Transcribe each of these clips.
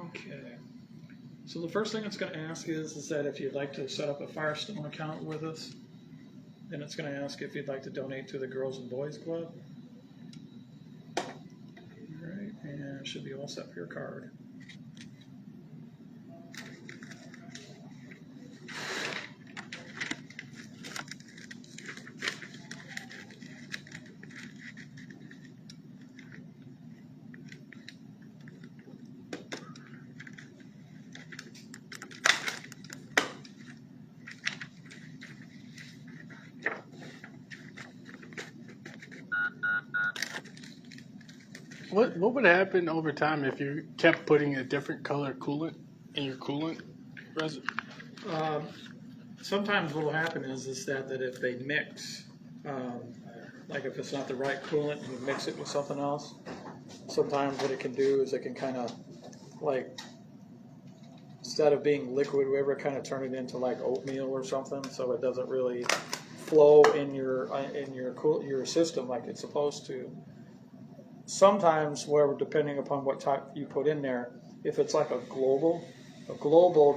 Okay. So the first thing it's going to ask is that if you'd like to set up a Firestone account with us. Then it's going to ask if you'd like to donate to the Girls and Boys Club. All right, and it should be all set for your card. What would happen over time if you kept putting a different color coolant in your coolant resin? Sometimes what will happen is that if they mix, like if it's not the right coolant and you mix it with something else, sometimes what it can do is it can kind of like, instead of being liquid, whatever, kind of turn it into like oatmeal or something, so it doesn't really flow in your system like it's supposed to. Sometimes, where depending upon what type you put in there, if it's like a global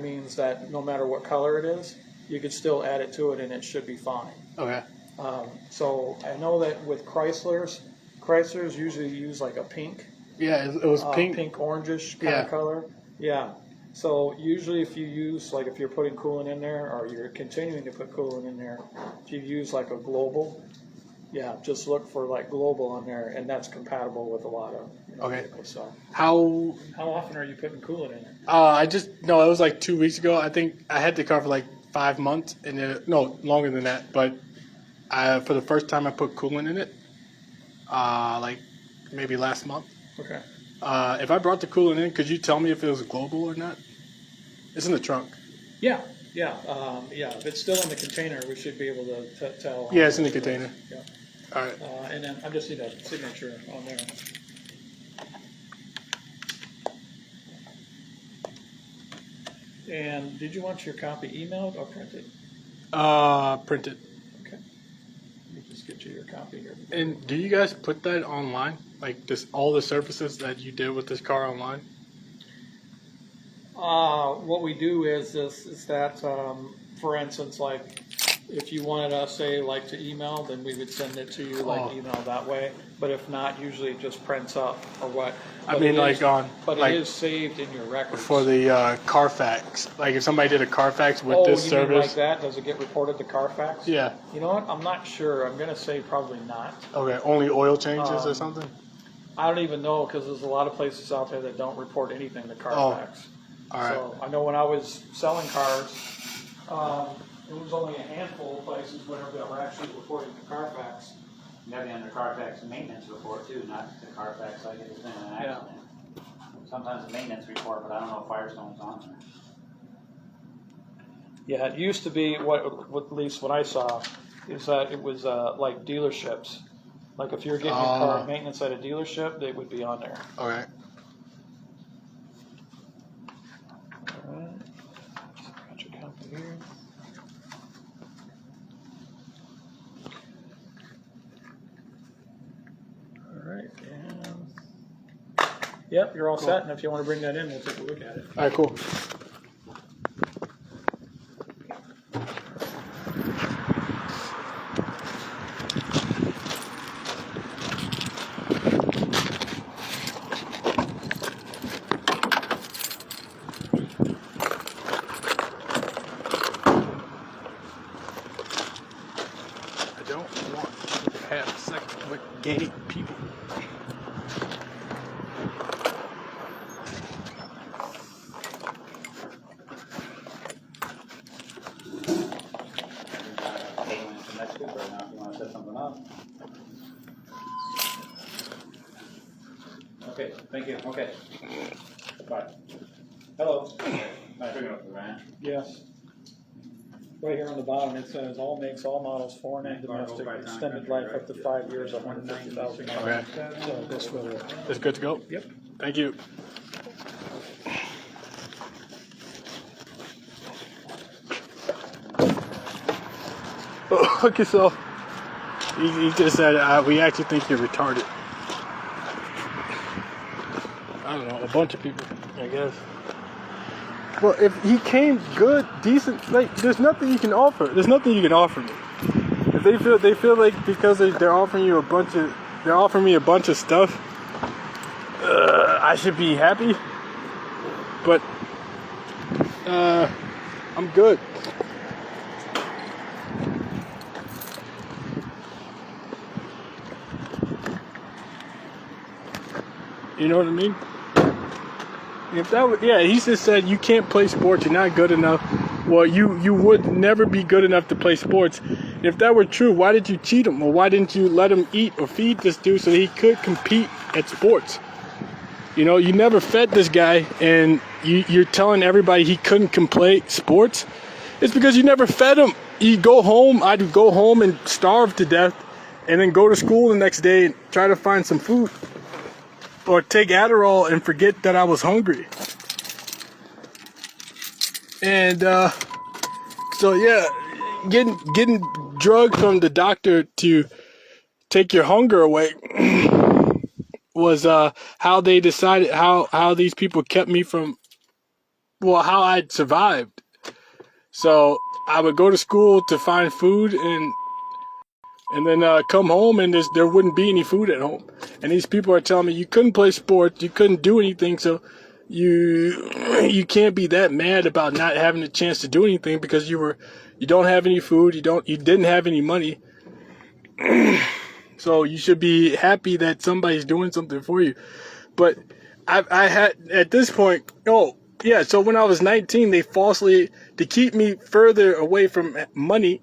means that no matter what color it is, you could still add it to it and it should be fine. Okay. So I know that with Chryslers usually use like a pink. Yeah, it was pink. Pink orangish kind of color. Yeah. So usually if you use, like if you're putting coolant in there or you're continuing to put coolant in there, if you use like a global, yeah, just look for like global on there, and that's compatible with a lot of vehicles. So How often are you putting coolant in it? it was like 2 weeks ago. I think I had the car for like 5 months, and longer than that. But for the first time, I put coolant in it, like maybe last month. Okay. If I brought the coolant in, could you tell me if it was global or not? It's in the trunk. Yeah. If it's still in the container, we should be able to tell. Yeah, it's in the container. Yeah. All right. And then I just need a signature on there. And did you want your copy emailed or printed? Printed. Okay. Let me just get you your copy here. And do you guys put that online? Like just all the services that you did with this car online? What we do is that, for instance, like if you wanted us, say, like to email, then we would send it to you like email that way. But if not, usually it just prints up or what. But it is saved in your records. For the Carfax. Like if somebody did a Carfax with this service. Mean like that? Does it get reported to Carfax? Yeah. You know what? I'm not sure. I'm going to say probably not. Okay, only oil changes or something? I don't even know, because there's a lot of places out there that don't report anything to Carfax. All right. So I know when I was selling cars, it was only a handful of places where that were actually reporting to Carfax. You gotta be under Carfax maintenance report too, not the Carfax like it's been an accident. Sometimes a maintenance report, but I don't know if Firestone's on there. Yeah, it used to be, at least what I saw, is that it was like dealerships. Like if you're getting your car maintenance at a dealership, they would be on there. All right. Got your copy here. All right, and yep, you're all set. And if you want to bring that in, we'll take a look at it. All right, cool. I don't want to have sex with gay people. Next week right now, if you want to set something up. Okay, thank you. Okay. Bye. Hello. Nice picking up the van. Yes. Right here on the bottom, it says all makes, all models, foreign and domestic, extended life up to 5 years, 190,000 miles. Okay. So this will. It's good to go? Yep. Thank you. Oh, look yourself. He just said, we actually think you're retarded. I don't know, a bunch of people, I guess. Well, if he came good, decent, like there's nothing you can offer. There's nothing you can offer me. If they feel like because they're offering me a bunch of stuff, I should be happy. But I'm good. You know what I mean? If that was, yeah, he just said you can't play sports, you're not good enough. Well, you would never be good enough to play sports. If that were true, why did you cheat him? Or why didn't you let him eat or feed this dude so he could compete at sports? You know, you never fed this guy, and you're telling everybody he couldn't play sports. It's because you never fed him. I'd go home and starve to death, and then go to school the next day and try to find some food. Or take Adderall and forget that I was hungry. And so yeah, getting drugs from the doctor to take your hunger away was how they decided how these people kept me from, well, how I'd survived. So I would go to school to find food and then come home and there wouldn't be any food at home. And these people are telling me you couldn't play sports, you couldn't do anything, so you can't be that mad about not having a chance to do anything because you don't have any food, you didn't have any money. So you should be happy that somebody's doing something for you. But I had at this point, so when I was 19, they falsely, to keep me further away from money,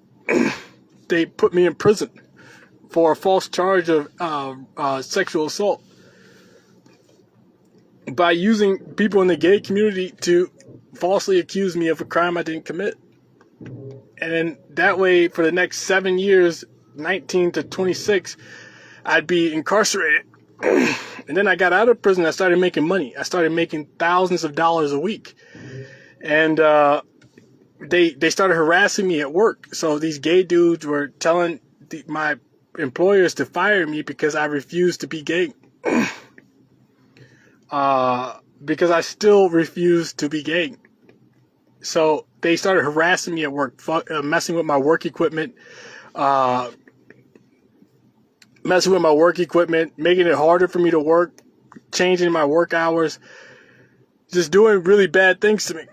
they put me in prison for a false charge of sexual assault by using people in the gay community to falsely accuse me of a crime I didn't commit. And then that way, for the next 7 years, 19 to 26, I'd be incarcerated. And then I got out of prison. I started making money. I started making thousands of dollars a week. And they started harassing me at work. So these gay dudes were telling my employers to fire me because I refused to be gay. Because I still refused to be gay. So they started harassing me at work, messing with my work equipment, making it harder for me to work, changing my work hours, just doing really bad things to me.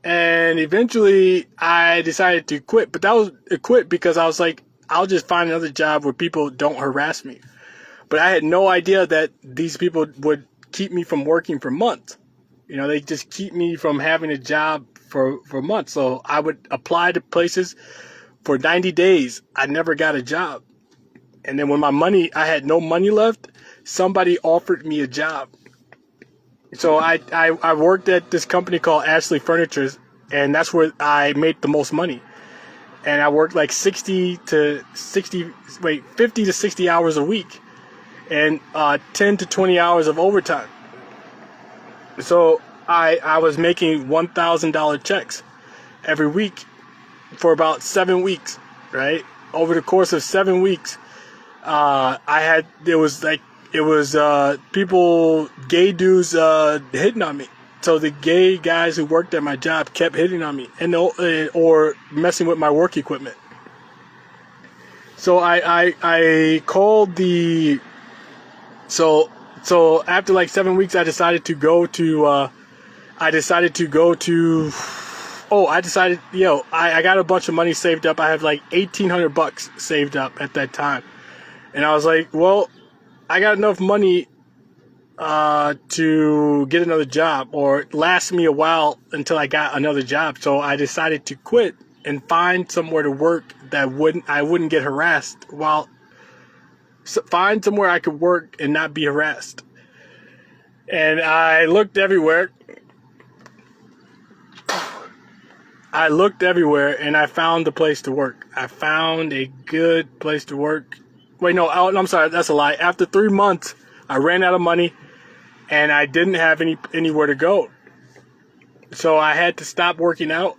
And eventually I decided to quit, but that was a quit because I was like, I'll just find another job where people don't harass me. But I had no idea that these people would keep me from working for months. You know, they just keep me from having a job for months. So I would apply to places for 90 days. I never got a job. And then when I had no money left, somebody offered me a job. So I worked at this company called Ashley Furnitures, and that's where I made the most money. And I worked like 50 to 60 hours a week, and 10 to 20 hours of overtime. So I was making $1,000 checks every week for about 7 weeks, right? Over the course of 7 weeks, people, gay dudes, hitting on me. So the gay guys who worked at my job kept hitting on me or messing with my work equipment. So I called so after like 7 weeks, I decided, I got a bunch of money saved up. I have like $1,800 saved up at that time. And I was like, well, I got enough money to get another job or last me a while until I got another job. So I decided to quit and find somewhere to work that I wouldn't get harassed, find somewhere I could work and not be harassed. And I looked everywhere. And I found the place to work. I found a good place to work. Wait, no, I'm sorry, that's a lie. After 3 months, I ran out of money and I didn't have anywhere to go. So I had to stop working out.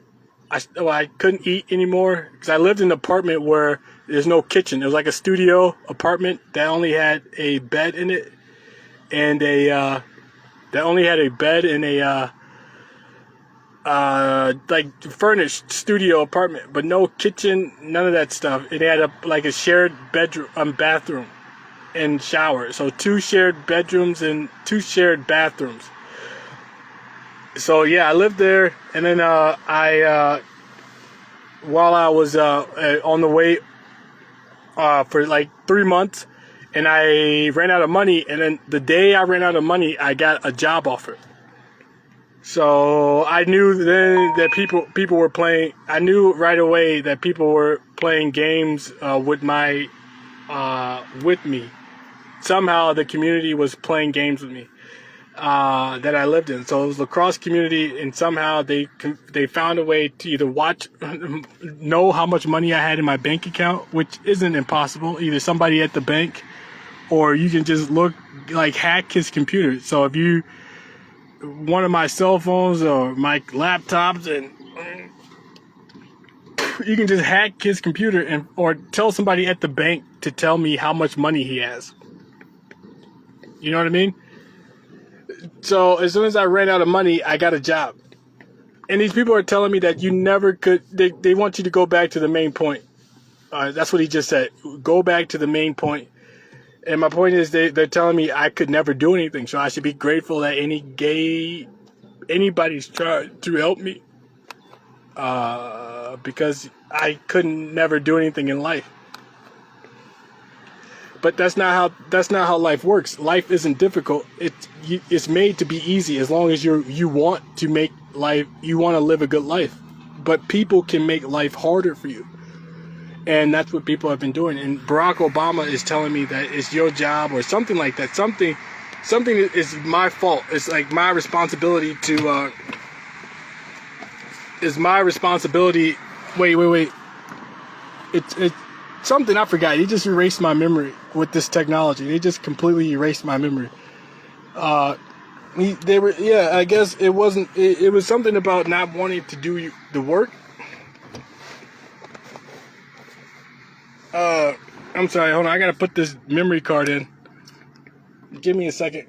I couldn't eat anymore because I lived in an apartment where there's no kitchen. It was like a studio apartment that only had a bed in it and a like furnished studio apartment, but no kitchen, none of that stuff. It had a shared bedroom, bathroom, and shower. So 2 shared bedrooms and 2 shared bathrooms. So yeah, I lived there, and then while I was on the way for like 3 months, and I ran out of money, and then the day I ran out of money, I got a job offer. So I knew then that people were playing. I knew right away that people were playing games with me. Somehow the community was playing games with me that I lived in. So it was lacrosse community, and somehow they found a way to either know how much money I had in my bank account, which isn't impossible. Either somebody at the bank, or you can just hack his computer. So if you one of my cell phones or my laptops, and you can just hack his computer or tell somebody at the bank to tell me how much money he has. You know what I mean? So as soon as I ran out of money, I got a job. And these people are telling me that you never could, they want you to go back to the main point. That's what he just said. Go back to the main point. And my point is they're telling me I could never do anything. So I should be grateful that anybody's tried to help me. Because I couldn't never do anything in life. But that's not how life works. Life isn't difficult. It's made to be easy as long as you want to make life. You want to live a good life. But people can make life harder for you. And that's what people have been doing. And Barack Obama is telling me that it's your job or something like that. Something is my fault. It's like my responsibility to. Is my responsibility. Wait. It's something I forgot. He just erased my memory with this technology. They just completely erased my memory. I guess it wasn't. It was something about not wanting to do the work. I'm sorry, hold on, I gotta put this memory card in. Give me a second.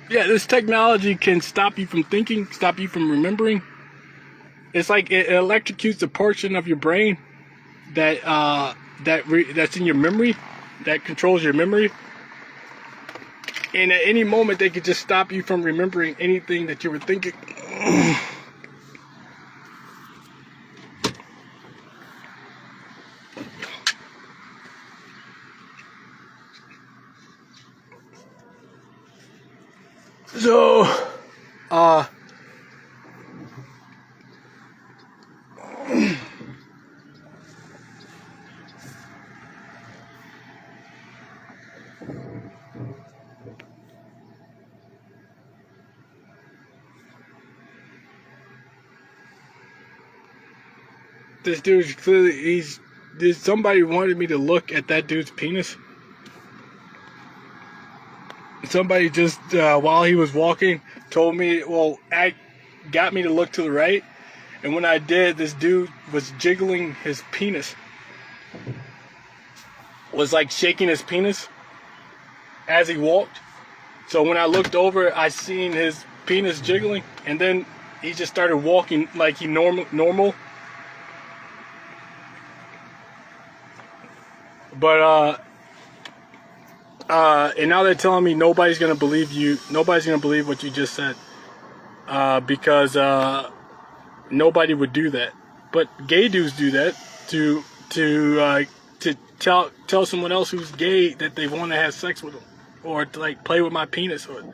Yeah, this technology can stop you from thinking, stop you from remembering. It's like it electrocutes a portion of your brain that's in your memory, that controls your memory. And at any moment, they could just stop you from remembering anything that you were thinking. So, this dude's clearly, somebody wanted me to look at that dude's penis. Somebody just, while he was walking, told me, got me to look to the right. And when I did, this dude was jiggling his penis. Was like shaking his penis as he walked. So when I looked over, I seen his penis jiggling. And then he just started walking like he normal. But, and now they're telling me nobody's gonna believe you. Nobody's gonna believe what you just said, because nobody would do that. But gay dudes do that to tell someone else who's gay that they want to have sex with them, or to like play with my penis, or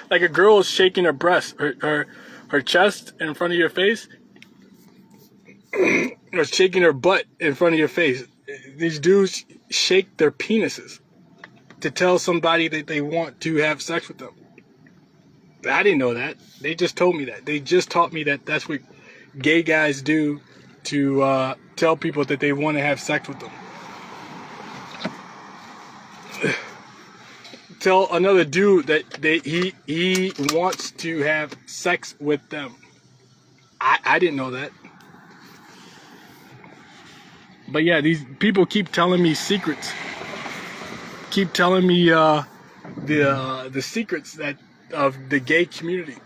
like a girl is shaking her breast, her chest in front of your face, or shaking her butt in front of your face. These dudes shake their penises to tell somebody that they want to have sex with them. I didn't know that. They just told me that. They just taught me that that's what gay guys do to tell people that they want to have sex with them. Tell another dude that he wants to have sex with them. I didn't know that. But yeah, these people keep telling me secrets. Keep telling me the secrets that of the gay community.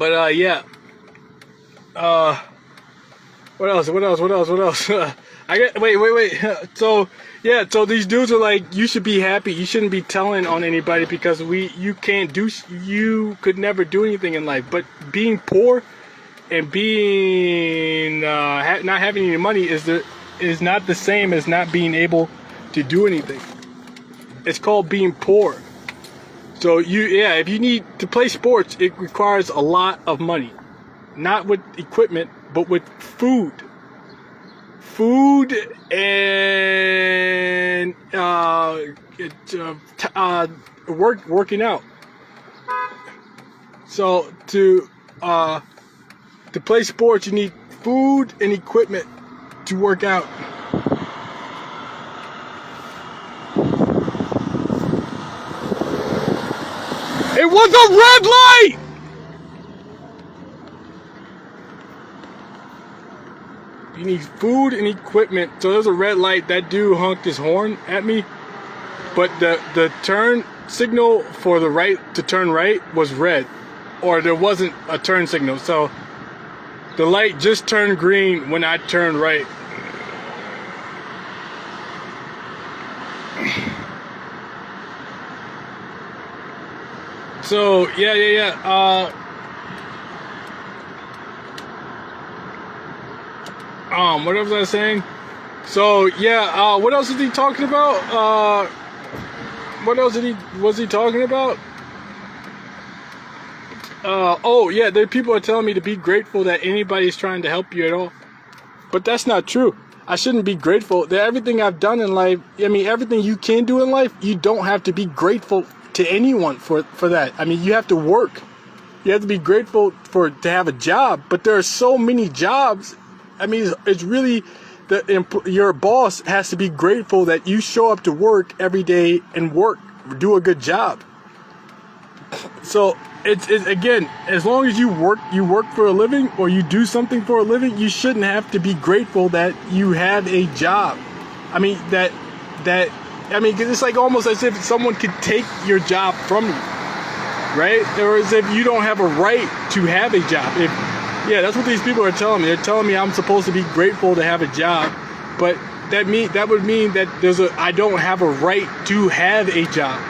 But yeah. What else? I get wait. So yeah, so these dudes are like, you should be happy. You shouldn't be telling on anybody because you could never do anything in life. But being poor and being not having any money is not the same as not being able to do anything. It's called being poor. So if you need to play sports, it requires a lot of money, not with equipment, but with food and working out. So to play sports, you need food and equipment to work out. It was a red light! You need food and equipment. So there's a red light. That dude honked his horn at me. But the turn signal for the right to turn right was red. Or there wasn't a turn signal. So the light just turned green when I turned right. So yeah. What was I saying? So yeah, what else is he talking about? What else was he talking about? The people are telling me to be grateful that anybody's trying to help you at all. But that's not true. I shouldn't be grateful that everything I've done in life, everything you can do in life, you don't have to be grateful to anyone for that. You have to work. You have to be grateful to have a job, but there are so many jobs. It's really your boss has to be grateful that you show up to work every day and do a good job. So it's again, as long as you work for a living or you do something for a living, you shouldn't have to be grateful that you have a job. Because it's like almost as if someone could take your job from you, right? Or as if you don't have a right to have a job. That's what these people are telling me. They're telling me I'm supposed to be grateful to have a job, but that would mean that I don't have a right to have a job.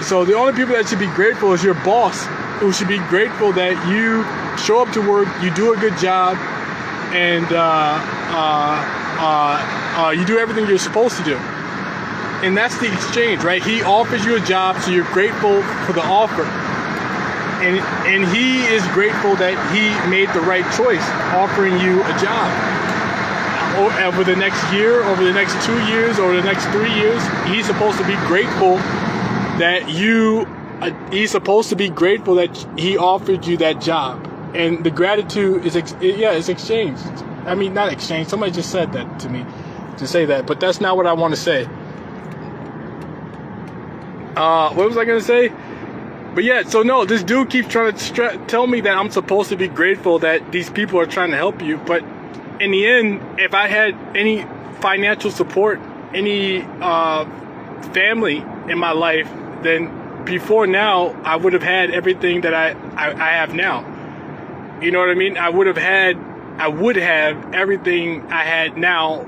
So the only people that should be grateful is your boss, who should be grateful that you show up to work, you do a good job, and you do everything you're supposed to do. And that's the exchange, right? He offers you a job, so you're grateful for the offer. And he is grateful that he made the right choice, offering you a job. Over the next year, over the next 2 years, over the next 3 years, he's supposed to be grateful that he's supposed to be grateful that he offered you that job. And the gratitude is exchanged. Not exchanged. Somebody just said that to me to say that, but that's not what I want to say. What was I going to say? But yeah, so no, this dude keeps trying to tell me that I'm supposed to be grateful that these people are trying to help you. But in the end, if I had any financial support, any family in my life, then before now, I would have had everything that I have now. You know what I mean? I would have everything I had now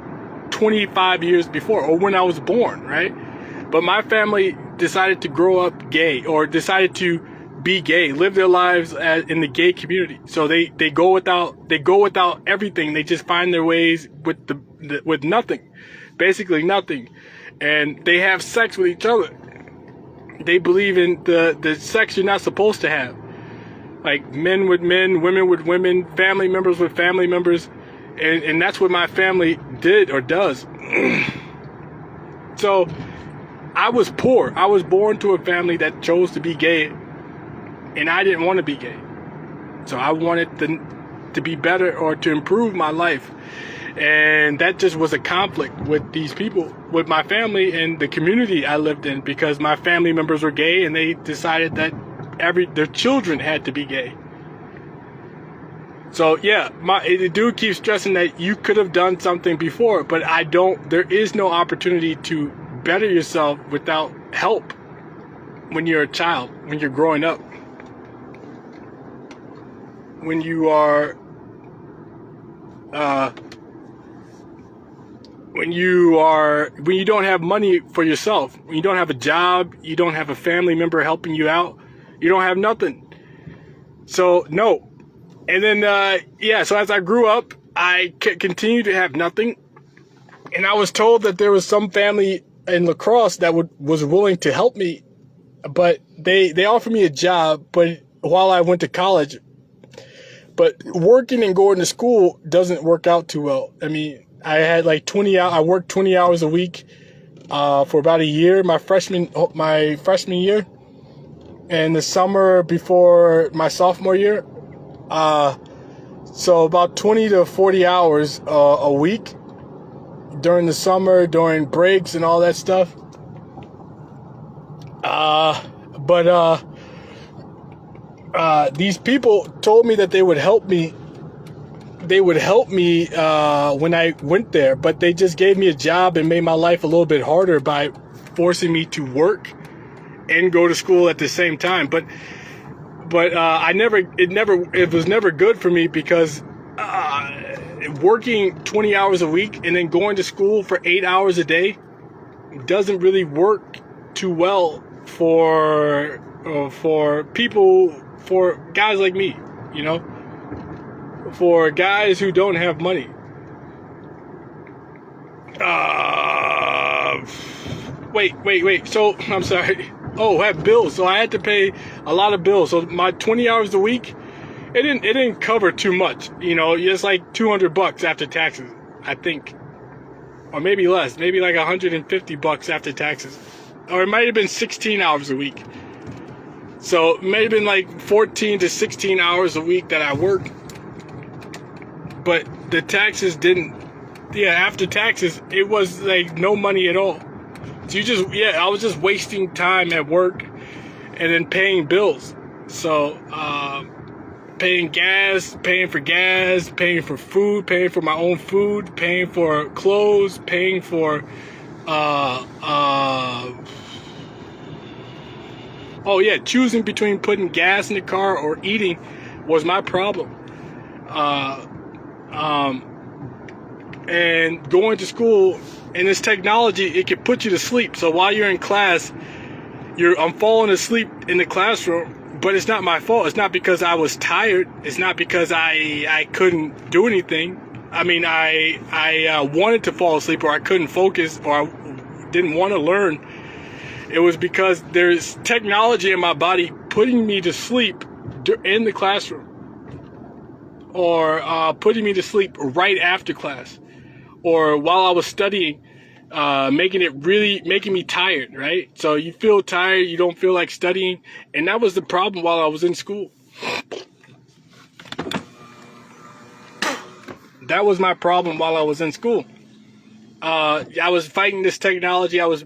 25 years before, or when I was born, right? But my family decided to grow up gay, or decided to be gay, live their lives in the gay community. So they go without everything. They just find their ways with nothing, basically nothing, and they have sex with each other. They believe in the sex you're not supposed to have, like men with men, women with women, family members with family members, and that's what my family did or does. So I was poor. I was born to a family that chose to be gay, and I didn't want to be gay. So I wanted to be better or to improve my life. And that just was a conflict with these people, with my family and the community I lived in, because my family members were gay and they decided that their children had to be gay. So yeah, the dude keeps stressing that you could have done something before, but there is no opportunity to better yourself without help when you're a child, when you're growing up. when you are when you don't have money for yourself, when you don't have a job, you don't have a family member helping you out, you don't have nothing. So no. And then so as I grew up, I continued to have nothing, and I was told that there was some family in La Crosse that was willing to help me, but they offered me a job, but while I went to college. But working and going to school doesn't work out too well. I mean, I had like 20 hours. I worked 20 hours a week for about a year, my freshman year, and the summer before my sophomore year. So about 20 to 40 hours a week during the summer, during breaks and all that stuff. These people told me that they would help me. They would help me when I went there, but they just gave me a job and made my life a little bit harder by forcing me to work and go to school at the same time. But it was never good for me because working 20 hours a week and then going to school for 8 hours a day doesn't really work too well for people. For guys like me, you know, for guys who don't have money. Wait. So, I'm sorry. Oh, I have bills. So I had to pay a lot of bills. So my 20 hours a week, it didn't cover too much. You know, it's like $200 after taxes, I think. Or maybe less. Maybe like $150 after taxes. Or it might have been 16 hours a week. So it may have been like 14 to 16 hours a week that I worked. But the taxes after taxes, it was like no money at all. So I was just wasting time at work and then paying bills. So paying for gas, paying for food, paying for my own food, paying for clothes, paying for choosing between putting gas in the car or eating was my problem. And going to school and this technology, it can put you to sleep. So while you're in class, I'm falling asleep in the classroom, but it's not my fault. It's not because I was tired. It's not because I couldn't do anything. I mean, I wanted to fall asleep, or I couldn't focus, or I didn't want to learn. It was because there's technology in my body putting me to sleep in the classroom, or putting me to sleep right after class, or while I was studying, making me tired, right? So you feel tired, you don't feel like studying, and that was the problem while I was in school. That was my problem while I was in school. I was fighting this technology. I was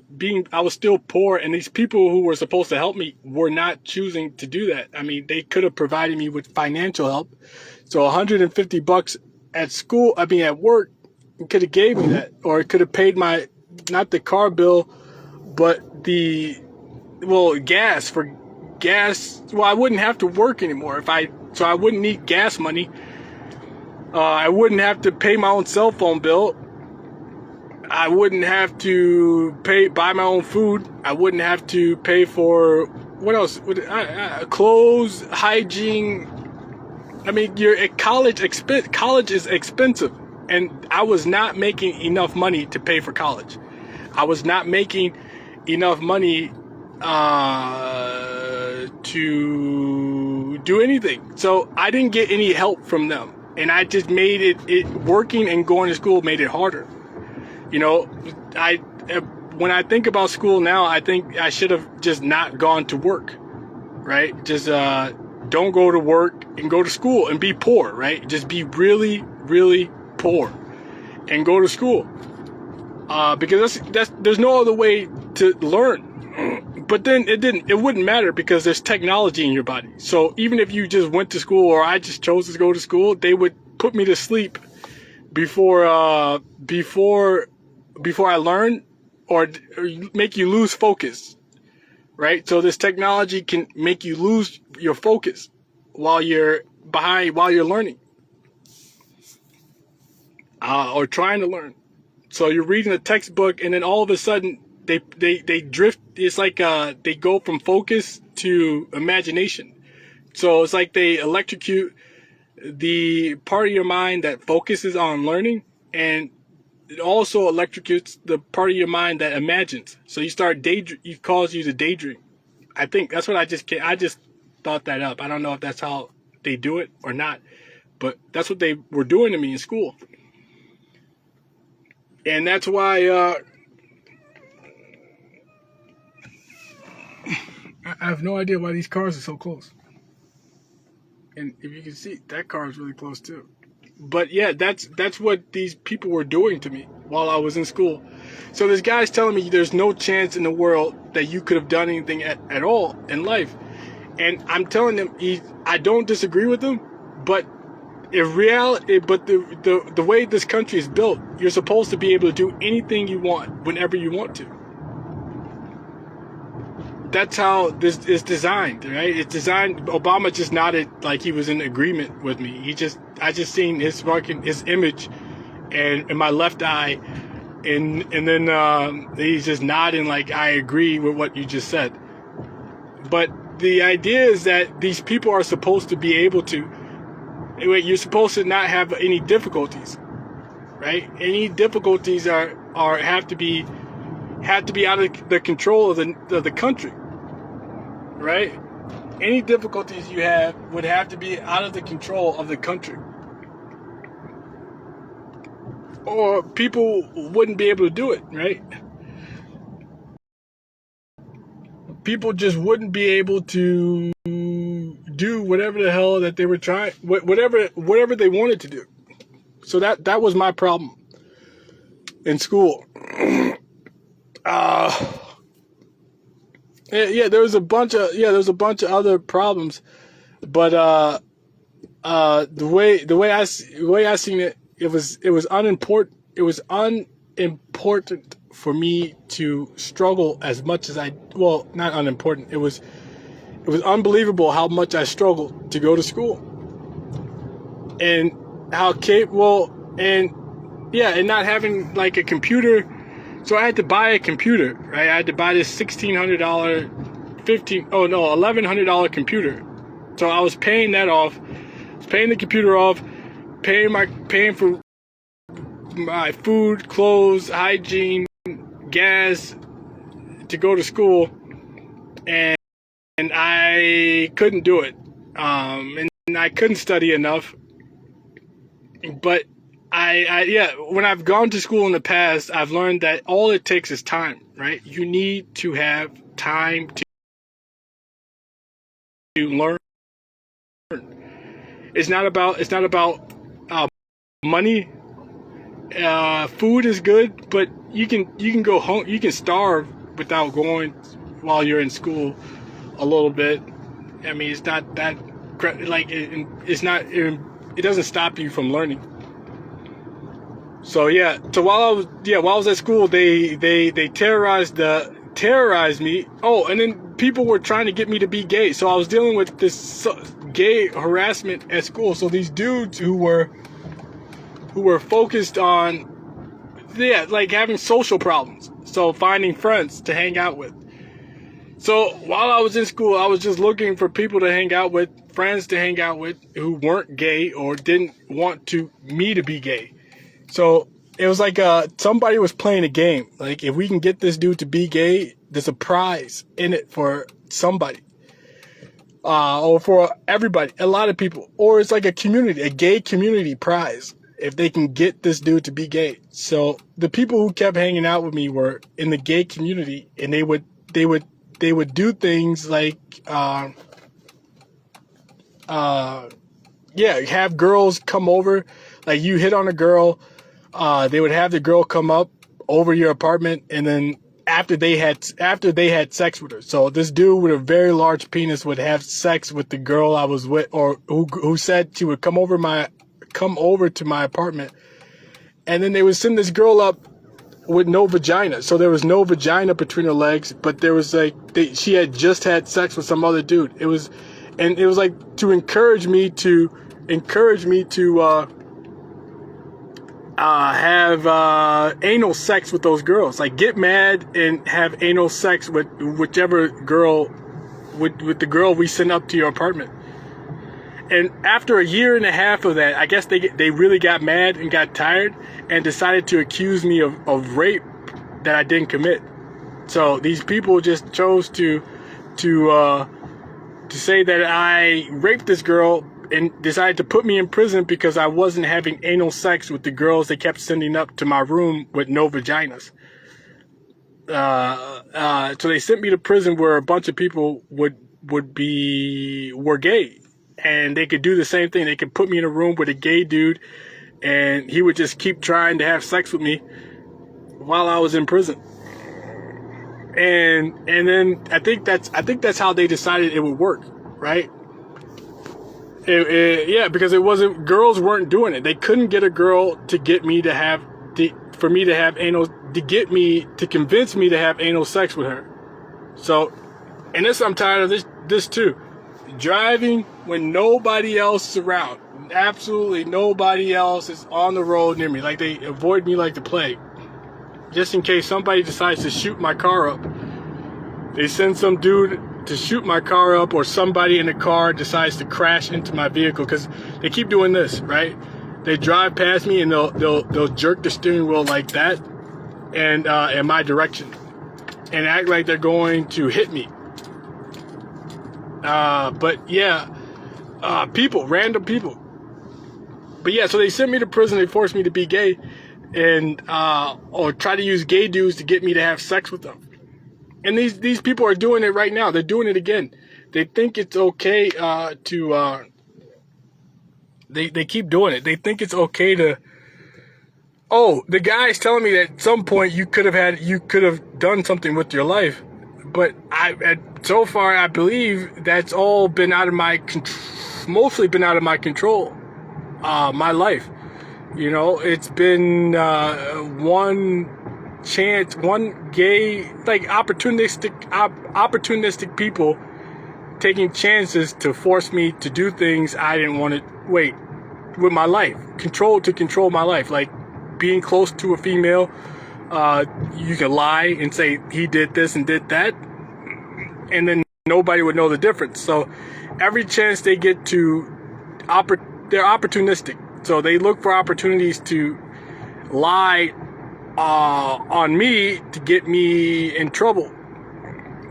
still poor, and these people who were supposed to help me were not choosing to do that. I mean, they could have provided me with financial help. So $150 at work, could have gave me that, or it could have paid not the car bill, but gas. Well, I wouldn't have to work anymore so I wouldn't need gas money. I wouldn't have to pay my own cell phone bill. I wouldn't have to buy my own food. I wouldn't have to pay for, what else? Clothes, hygiene. I mean, you're at college. College is expensive, and I was not making enough money to pay for college. I was not making enough money to do anything. So I didn't get any help from them, and I just made it working and going to school made it harder. You know, when I think about school now, I think I should have just not gone to work, right? Just don't go to work and go to school and be poor, right? Just be really, really poor and go to school, because there's no other way to learn. But then it wouldn't matter because there's technology in your body. So even if you just went to school, or I just chose to go to school, they would put me to sleep before I learn, or make you lose focus, right? So this technology can make you lose your focus while you're behind while you're learning or trying to learn. So you're reading a textbook, and then all of a sudden they drift. It's like they go from focus to imagination. So it's like they electrocute the part of your mind that focuses on learning, and it also electrocutes the part of your mind that imagines. So you start it causes you to daydream. I think that's what I just thought that up. I don't know if that's how they do it or not, but that's what they were doing to me in school. And that's why I have no idea why these cars are so close. And if you can see, that car is really close too. But yeah, that's what these people were doing to me while I was in school. So this guy's telling me there's no chance in the world that you could have done anything at all in life. And I'm telling him, I don't disagree with him, but the way this country is built, you're supposed to be able to do anything you want whenever you want to. That's how this is designed, right? It's designed. Obama just nodded like he was in agreement with me. I just seen his image, and in my left eye, and then he's just nodding like I agree with what you just said. But the idea is that these people are supposed to be able to. You're supposed to not have any difficulties, right? Any difficulties have to be out of the control of the country, right? Any difficulties you have would have to be out of the control of the country, or people wouldn't be able to do it, right? People just wouldn't be able to do whatever the hell that they were trying, whatever they wanted to do. So that was my problem in school. Yeah, there was a bunch of other problems, but the way I seen it, it was unimportant. It was unimportant for me to struggle as much as not unimportant. It was unbelievable how much I struggled to go to school, and how capable, and not having like a computer. So I had to buy a computer, right? I had to buy this $1,100 computer. So I was paying that off. I was paying the computer off, paying for my food, clothes, hygiene, gas to go to school, and I couldn't do it. And I couldn't study enough. But when I've gone to school in the past, I've learned that all it takes is time, right? You need to have time to learn. It's not about money. Food is good, but you can go home. You can starve without going while you're in school a little bit. I mean, it's not that like it's not. It doesn't stop you from learning. So while I was at school, they terrorized me. Oh, and then people were trying to get me to be gay. So I was dealing with this gay harassment at school. So these dudes who were focused on like having social problems. So finding friends to hang out with. So while I was in school, I was just looking for people to hang out with, friends to hang out with who weren't gay or didn't want me to be gay. So it was like somebody was playing a game. Like, if we can get this dude to be gay, there's a prize in it for somebody. Or for everybody, a lot of people. Or it's like a gay community prize, if they can get this dude to be gay. So the people who kept hanging out with me were in the gay community, and they would do things like have girls come over. Like, you hit on a girl, they would have the girl come up over your apartment, and then after they had sex with her. So this dude with a very large penis would have sex with the girl I was with, or who said she would come over to my apartment, and then they would send this girl up with no vagina. So there was no vagina between her legs, but there was she had just had sex with some other dude. It was and it was like to encourage me to have anal sex with those girls. Like get mad and have anal sex with whichever girl, with the girl we sent up to your apartment. And after a year and a half of that, I guess they really got mad and got tired and decided to accuse me of rape that I didn't commit. So these people just chose to say that I raped this girl and decided to put me in prison because I wasn't having anal sex with the girls they kept sending up to my room with no vaginas. So they sent me to prison where a bunch of people were gay. And they could do the same thing. They could put me in a room with a gay dude and he would just keep trying to have sex with me while I was in prison. And then I think that's how they decided it would work, right? Yeah, because girls weren't doing it. They couldn't get a girl to get me to have convince me to have anal sex with her. So, and I'm tired of this too. Driving when nobody else is around. Absolutely nobody else is on the road near me. Like they avoid me like the plague. Just in case somebody decides to shoot my car up. They send some dude to shoot my car up, or somebody in the car decides to crash into my vehicle, because they keep doing this, right? They drive past me and they'll jerk the steering wheel like that and in my direction and act like they're going to hit me. But yeah, random people. But yeah, so they sent me to prison. They forced me to be gay, and or try to use gay dudes to get me to have sex with them. And these people are doing it right now. They're doing it again. They think it's okay they keep doing it. They think it's okay to. Oh, the guy's telling me that at some point you could have done something with your life. But so far, I believe that's all been mostly been out of my control. My life, it's been one gay, like opportunistic people taking chances to force me to do things I didn't want to. Wait, with my life, control my life, like being close to a female. You can lie and say he did this and did that, and then nobody would know the difference. So every chance they get they're opportunistic. So they look for opportunities to lie on me to get me in trouble,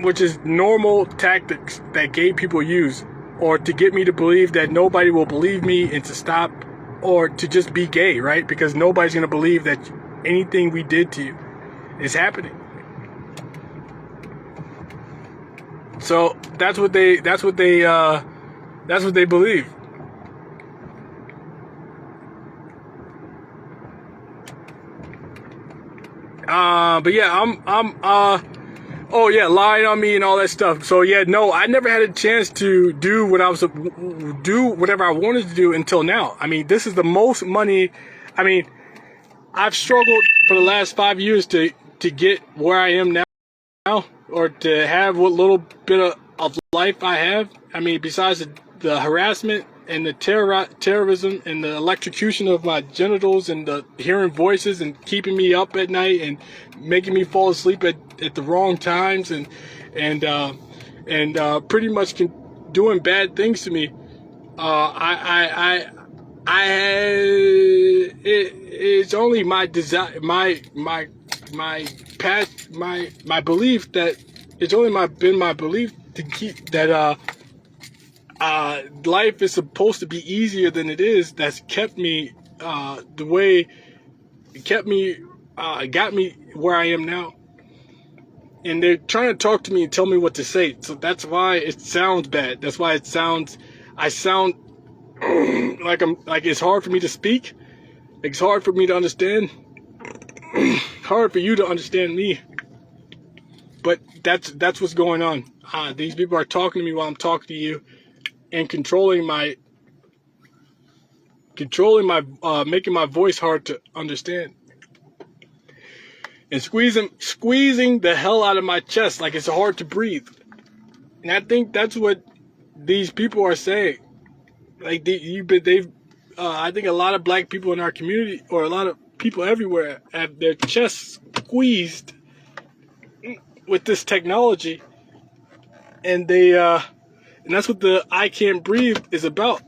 which is normal tactics that gay people use, or to get me to believe that nobody will believe me and to stop, or to just be gay, right? Because nobody's going to believe that anything we did to you is happening. So that's what they believe. But yeah, lying on me and all that stuff. So yeah, no, I never had a chance to do whatever I wanted to do until now. I mean, this is the most money. I mean, I've struggled for the last 5 years to get where I am now, or to have what little bit of life I have. I mean, besides the harassment and the terrorism and the electrocution of my genitals and the hearing voices and keeping me up at night and making me fall asleep at the wrong times and pretty much doing bad things to me. It's only my desire, my belief that it's only been my belief to keep that life is supposed to be easier than it is. That's kept me the way it kept me, got me where I am now. And they're trying to talk to me and tell me what to say. So that's why it sounds bad. That's why I sound like it's hard for me to speak. It's hard for me to understand. Hard for you to understand me. But that's what's going on. These people are talking to me while I'm talking to you, and controlling my making my voice hard to understand, and squeezing the hell out of my chest like it's hard to breathe. And I think that's what these people are saying. Like I think a lot of black people in our community, or a lot of people everywhere, have their chests squeezed with this technology, and and that's what the "I Can't Breathe" is about.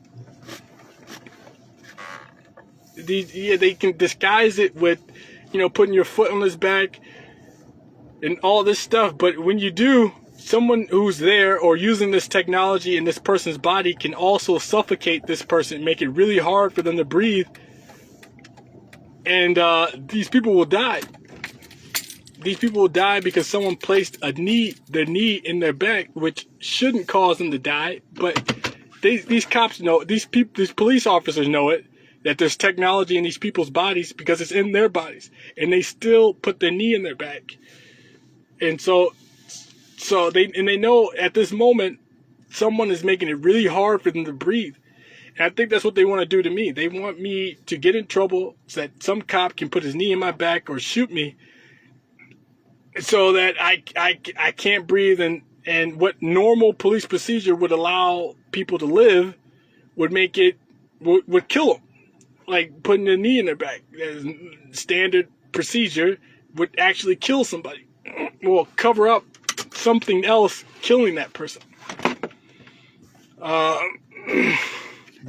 They can disguise it with, putting your foot on his back and all this stuff, but when you do, someone who's there or using this technology in this person's body can also suffocate this person, make it really hard for them to breathe, and these people will die. These people will die because someone placed their knee in their back, which shouldn't cause them to die, but these cops know, these police officers know it, that there's technology in these people's bodies because it's in their bodies, and they still put their knee in their back. And so they know at this moment someone is making it really hard for them to breathe. And I think that's what they want to do to me. They want me to get in trouble so that some cop can put his knee in my back or shoot me, so that I can't breathe, and what normal police procedure would allow people to live would kill them. Like putting a knee in their back, standard procedure, would actually kill somebody. Well, cover up something else killing that person. But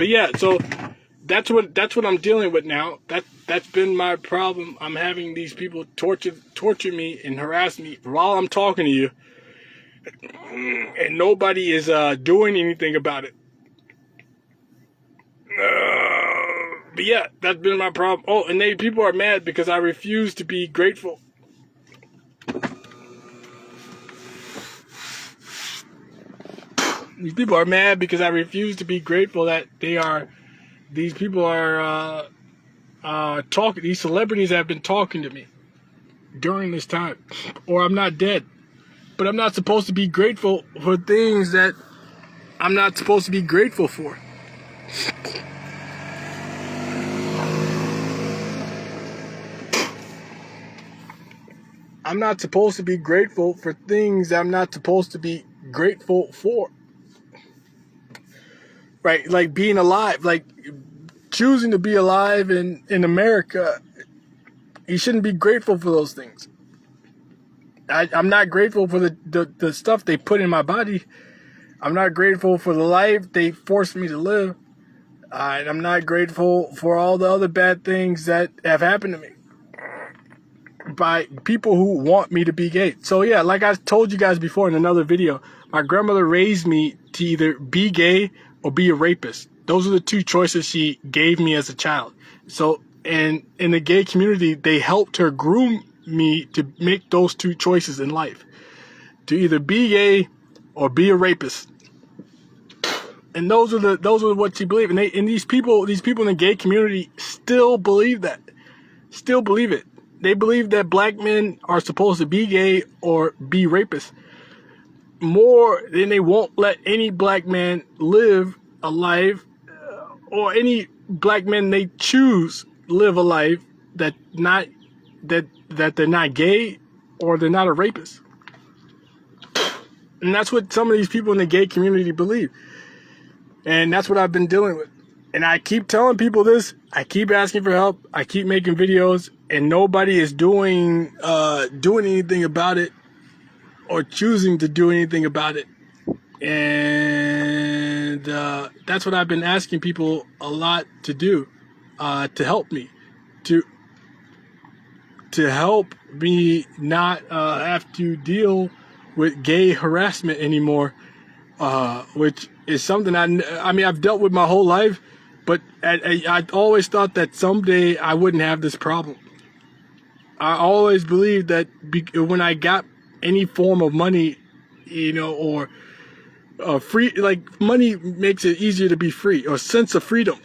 yeah, so that's what I'm dealing with now. That's been my problem. I'm having these people torture me and harass me while I'm talking to you, and nobody is doing anything about it. But yeah, that's been my problem. Oh, and people are mad because I refuse to be grateful. These people are mad because I refuse to be grateful that these people are talking. These celebrities have been talking to me during this time, or I'm not dead. But I'm not supposed to be grateful for things that I'm not supposed to be grateful for. I'm not supposed to be grateful for things that I'm not supposed to be grateful for. Right? Like being alive, like choosing to be alive in America. You shouldn't be grateful for those things. I'm not grateful for the stuff they put in my body. I'm not grateful for the life they forced me to live. And I'm not grateful for all the other bad things that have happened to me by people who want me to be gay. So yeah, like I told you guys before in another video, my grandmother raised me to either be gay or be a rapist. Those are the two choices she gave me as a child. So, and in the gay community, they helped her groom me to make those two choices in life, to either be gay or be a rapist. And those are what she believed. And these people in the gay community still believe that. Still believe it. They believe that black men are supposed to be gay or be rapists. More than they won't let any black man live a life, or any black men they choose live a life that they're not gay or they're not a rapist. And that's what some of these people in the gay community believe. And that's what I've been dealing with. And I keep telling people this. I keep asking for help. I keep making videos, and nobody is doing anything about it or choosing to do anything about it. And that's what I've been asking people a lot to do, to help me, to help me not have to deal with gay harassment anymore, which is something I've dealt with my whole life, but I always thought that someday I wouldn't have this problem. I always believed that when I got any form of money, or free, like money makes it easier to be free, or sense of freedom,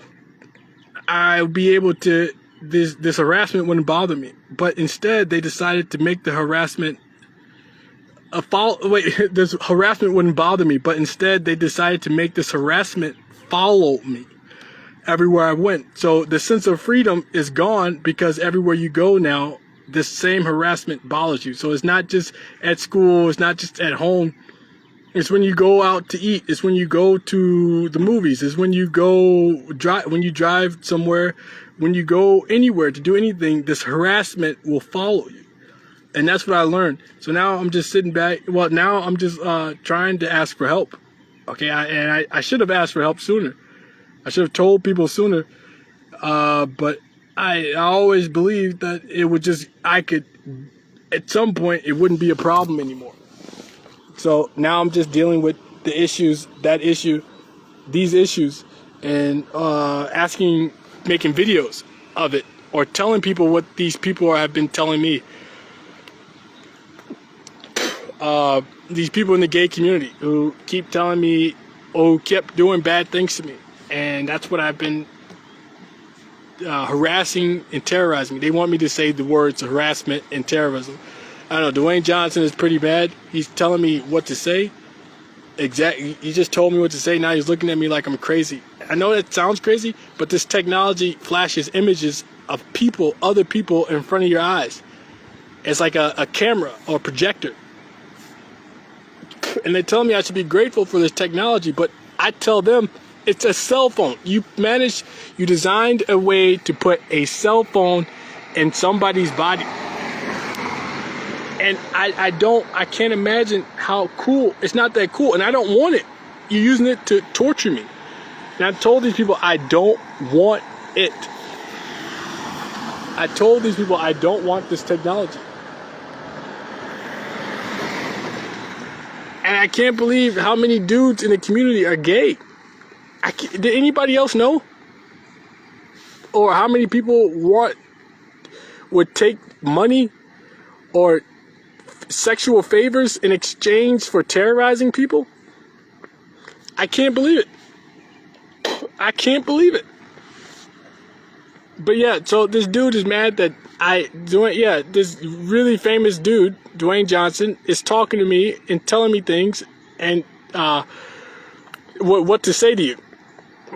I'll be able to, this harassment wouldn't bother me. But instead, they decided to make the harassment this harassment wouldn't bother me, but instead they decided to make this harassment follow me everywhere I went. So the sense of freedom is gone, because everywhere you go now, this same harassment bothers you. So it's not just at school, it's not just at home, It's when you go out to eat. It's when you go to the movies. It's when you go when you drive somewhere, when you go anywhere to do anything, this harassment will follow you. And that's what I learned. So now I'm just sitting back. Well, now I'm just trying to ask for help. Okay, I should have asked for help sooner. I should have told people sooner. But I always believed that it would just, at some point, it wouldn't be a problem anymore. So now I'm just dealing with the issues, these issues, and making videos of it, or telling people what these people have been telling me. These people in the gay community who keep telling me, who kept doing bad things to me. And that's what I've been harassing and terrorizing me. They want me to say the words harassment and terrorism. I don't know, Dwayne Johnson is pretty bad. He's telling me what to say. Exactly. He just told me what to say. Now he's looking at me like I'm crazy. I know that sounds crazy, but this technology flashes images of people, other people in front of your eyes. It's like a camera or a projector. And they tell me I should be grateful for this technology, but I tell them it's a cell phone. You designed a way to put a cell phone in somebody's body. And I can't imagine how cool. It's not that cool, and I don't want it. You're using it to torture me. And I told these people I don't want it. I told these people I don't want this technology. And I can't believe how many dudes in the community are gay. Did anybody else know? Or how many people would take money or sexual favors in exchange for terrorizing people? I can't believe it. I can't believe it. But yeah, so this dude is mad that this really famous dude, Dwayne Johnson, is talking to me and telling me things and what to say to you.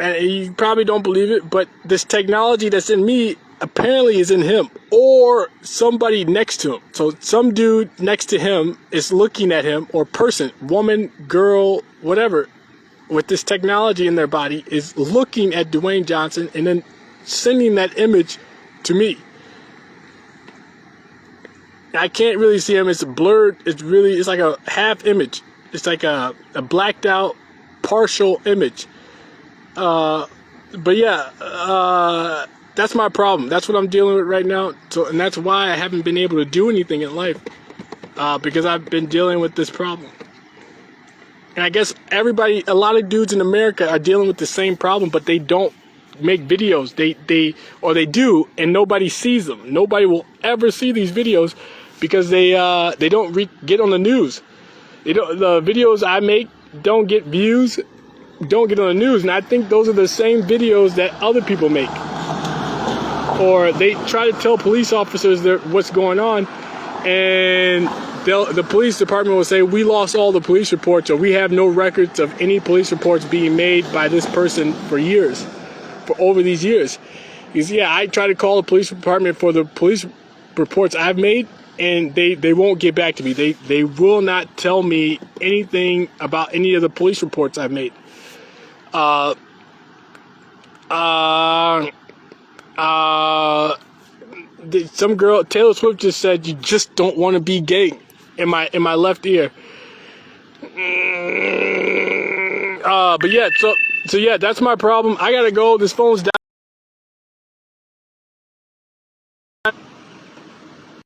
And you probably don't believe it, but this technology that's in me apparently is in him or somebody next to him. So some dude next to him is looking at him, or person, woman, girl, whatever, with this technology in their body is looking at Dwayne Johnson and then sending that image to me. I can't really see him. It's blurred. It's like a half image. It's like a blacked out partial image. But yeah, that's my problem. That's what I'm dealing with right now. So, and that's why I haven't been able to do anything in life, because I've been dealing with this problem. And I guess a lot of dudes in America are dealing with the same problem, but they don't make videos. They do, and nobody sees them. Nobody will ever see these videos because they don't get on the news. The videos I make don't get views, don't get on the news, and I think those are the same videos that other people make. Or they try to tell police officers what's going on, and the police department will say, we lost all the police reports, or we have no records of any police reports being made by this person for over these years. Because I try to call the police department for the police reports I've made, and they won't get back to me. They will not tell me anything about any of the police reports I've made. Some girl, Taylor Swift, just said, "You just don't want to be gay," in my left ear. But yeah, so yeah, that's my problem. I gotta go. This phone's down.